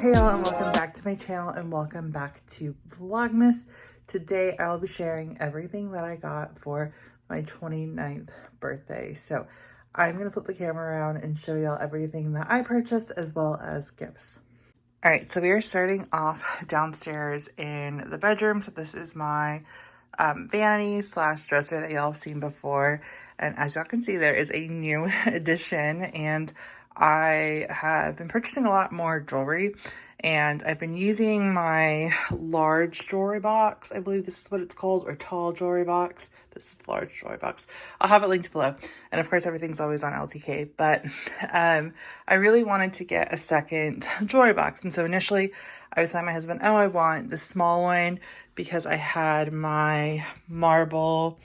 Hey y'all, and welcome back to my channel and welcome back to Vlogmas. Today I'll be sharing everything that I got for my 29th birthday. So I'm going to flip the camera around and show y'all everything that I purchased as well as gifts. All right, so we are starting off downstairs in the bedroom. So this is my vanity slash dresser that y'all have seen before. And as y'all can see, there is a new addition, and I have been purchasing a lot more jewelry, and I've been using my large jewelry box. I believe this is what it's called, or tall jewelry box. This is the large jewelry box. I'll have it linked below. And of course, everything's always on LTK, but I really wanted to get a second jewelry box. And so initially I was telling my husband, oh, I want the small one because I had my marble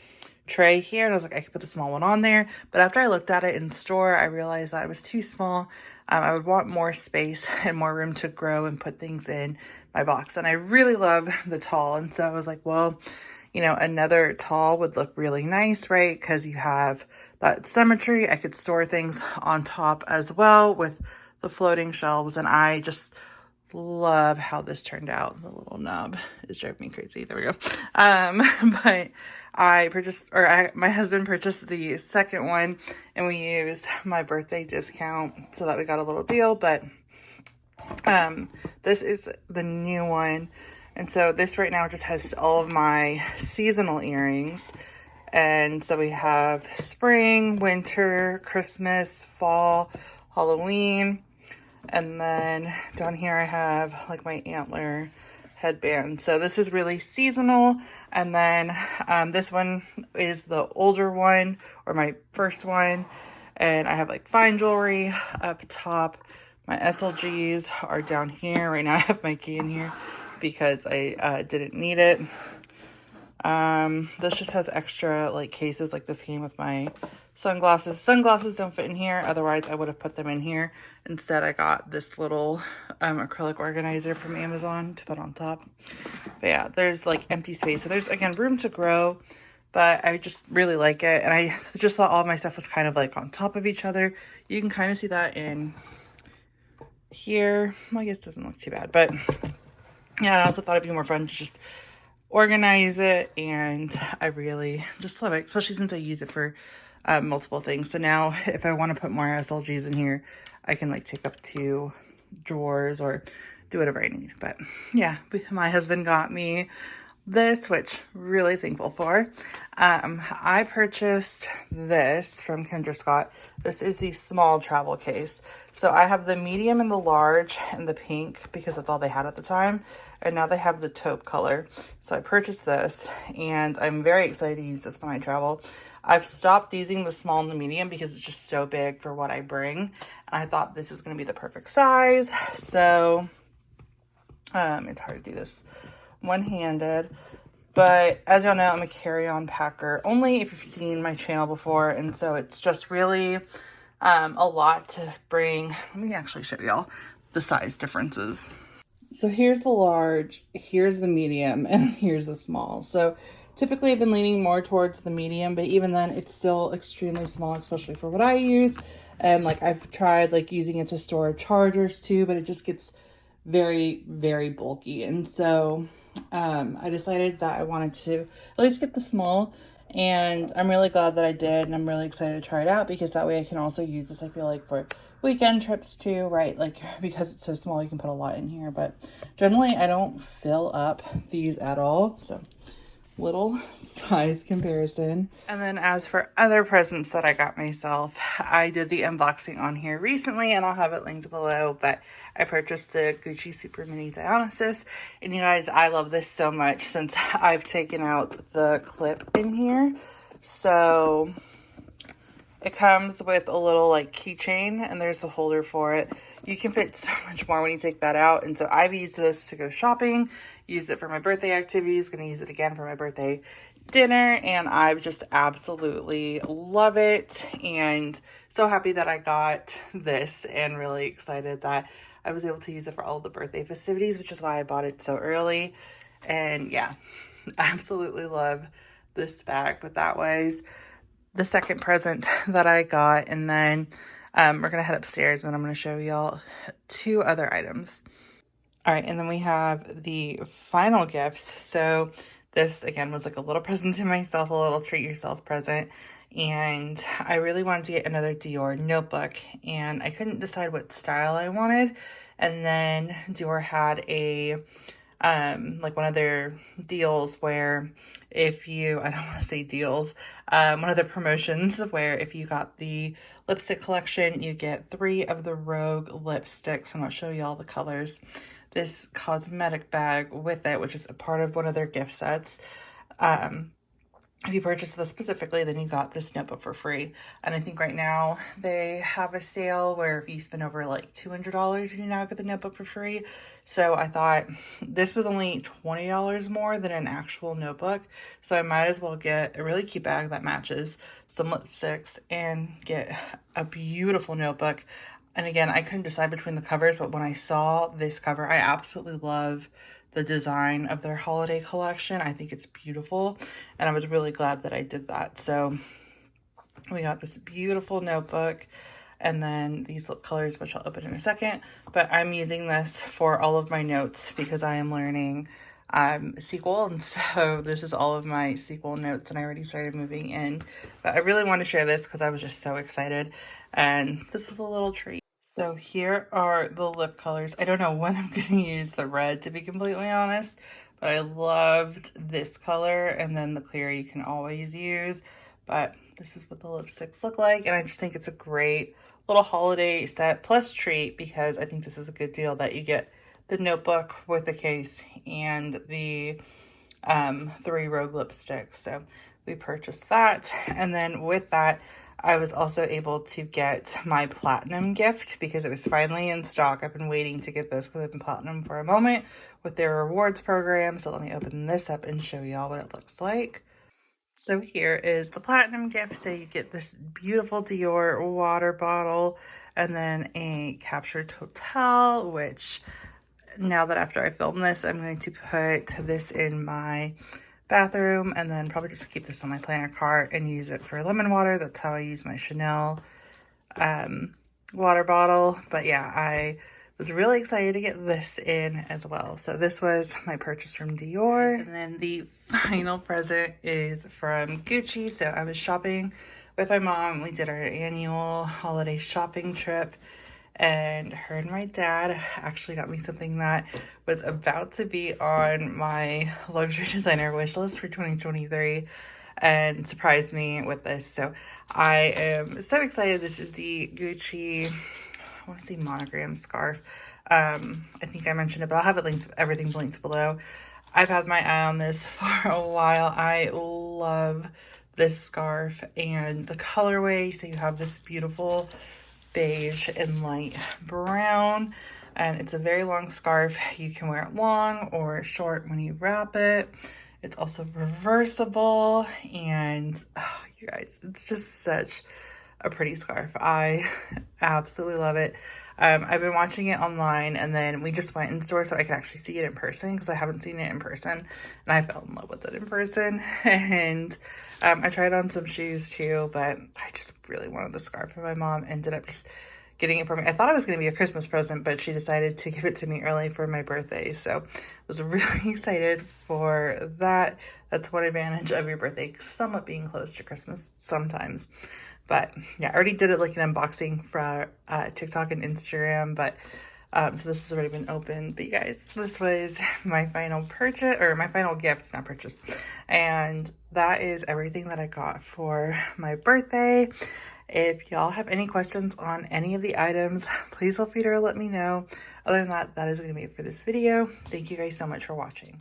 tray here, and I was like, I could put the small one on there. But after I looked at it in store, I realized that it was too small. I would want more space and more room to grow and put things in my box. And I really love the tall. And so I was like, well, you know, another tall would look really nice, right? Because you have that symmetry. I could store things on top as well with the floating shelves. And I just love how this turned out. The little knob is driving me crazy. There we go. But I purchased, my husband purchased the second one, and we used my birthday discount so that we got a little deal. But this is the new one. And so this right now just has all of my seasonal earrings. And so we have spring, winter, Christmas, fall, Halloween. And then down here I have like my antler headband. So this is really seasonal. And then this one is the older one, or my first one. And I have like fine jewelry up top. My SLGs are down here. Right now I have my key in here because I didn't need it. This just has extra like cases. Like this came with my sunglasses. Sunglasses don't fit in here. Otherwise I would have put them in here. Instead I got this little acrylic organizer from Amazon to put on top. But yeah, there's like empty space. So there's, again, room to grow, but I just really like it. And I just thought all of my stuff was kind of like on top of each other. You can kind of see that in here. Well, I guess it doesn't look too bad, but yeah, I also thought it'd be more fun to just organize it, and I really just love it, especially since I use it for multiple things. So now if I want to put more SLGs in here, I can like take up 2 drawers or do whatever I need. But yeah, my husband got me this, which really thankful for. I purchased this from Kendra. This is the small travel case. So I have the medium and the large and the pink because that's all they had at the time. And now they have the taupe color. So I purchased this, and I'm very excited to use this when I travel. I've stopped using the small and the medium because it's just so big for what I bring. And I thought this is going to be the perfect size. So it's hard to do this one-handed. But as y'all know, I'm a carry-on packer only if you've seen my channel before. And so it's just really a lot to bring. Let me actually show y'all the size differences. So here's the large, here's the medium, and here's the small. So typically I've been leaning more towards the medium, but even then it's still extremely small, especially for what I use. And like I've tried like using it to store chargers too, but it just gets very, very bulky. And so I decided that I wanted to at least get the small, and I'm really glad that I did, and I'm really excited to try it out because that way I can also use this, I feel like, for weekend trips too, right? Like because it's so small, you can put a lot in here, but generally I don't fill up these at all. So little size comparison. And then as for other presents that I got myself, I did the unboxing on here recently, and I'll have it linked below, but I purchased the Gucci Super Mini Dionysus, and you guys, I love this so much since I've taken out the clip in here. So it comes with a little like keychain, and there's the holder for it. You can fit so much more when you take that out. And so I've used this to go shopping, used it for my birthday activities, gonna use it again for my birthday dinner, and I just absolutely love it. And so happy that I got this, and really excited that I was able to use it for all of the birthday festivities, which is why I bought it so early. And yeah, absolutely love this bag. But that was the second present that I got. And then we're gonna head upstairs, and I'm gonna show y'all 2 other items. All right, and then we have the final gifts. So this, again, was like a little present to myself, a little treat yourself present. And I really wanted to get another Dior notebook, and I couldn't decide what style I wanted. And then Dior had a like one of their deals where if you, I don't want to say deals, one of the promotions where if you got the lipstick collection, you get 3 of the Rogue lipsticks, and I'll show you all the colors. This cosmetic bag with it, which is a part of one of their gift sets. If you purchase this specifically, then you got this notebook for free. And I think right now they have a sale where if you spend over like $200, you now get the notebook for free. So I thought this was only $20 more than an actual notebook. So I might as well get a really cute bag that matches, some lipsticks, and get a beautiful notebook. And again, I couldn't decide between the covers, but when I saw this cover, I absolutely love the design of their holiday collection. I think it's beautiful, and I was really glad that I did that. So we got this beautiful notebook, and then these lip colors, which I'll open in a second, but I'm using this for all of my notes because I am learning sequel, and so this is all of my sequel notes, and I already started moving in, but I really want to share this because I was just so excited, and this was a little treat. So here are the lip colors. I don't know when I'm going to use the red, to be completely honest, but I loved this color, and then the clear you can always use, but this is what the lipsticks look like, and I just think it's a great little holiday set plus treat because I think this is a good deal that you get the notebook with the case and the 3 Rogue lipsticks. So we purchased that, and then with that I was also able to get my platinum gift because it was finally in stock. I've been waiting to get this because I've been platinum for a moment with their rewards program. So let me open this up and show y'all what it looks like. So here is the platinum gift. So you get this beautiful Dior water bottle and then a captured hotel, which now that after I film this, I'm going to put this in my bathroom and then probably just keep this on my planner cart and use it for lemon water. That's how I use my Chanel water bottle. But yeah, I was really excited to get this in as well. So this was my purchase from Dior. And then the final present is from Gucci. So I was shopping with my mom. We did our annual holiday shopping trip, and her and my dad actually got me something that was about to be on my luxury designer wish list for 2023 and surprised me with this. So I am so excited. This is the Gucci, I want to say monogram scarf. I think I mentioned it, but I'll have it linked, everything linked below. I've had my eye on this for a while. I love this scarf and the colorway. So you have this beautiful beige and light brown, and it's a very long scarf. You can wear it long or short when you wrap it. It's also reversible, and you guys, it's just such a pretty scarf. I absolutely love it. I've been watching it online, and then we just went in store so I could actually see it in person because I haven't seen it in person, and I fell in love with it in person. And I tried on some shoes too, but I just really wanted the scarf, and my mom ended up just getting it for me. I thought it was going to be a Christmas present, but she decided to give it to me early for my birthday, so I was really excited for that. That's one advantage of your birthday somewhat being close to Christmas sometimes. But yeah, I already did it like an unboxing for TikTok and Instagram, but so this has already been opened. But you guys, this was my final purchase, or my final gift, not purchase. And that is everything that I got for my birthday. If y'all have any questions on any of the items, please feel free to let me know. Other than that, that is going to be it for this video. Thank you guys so much for watching.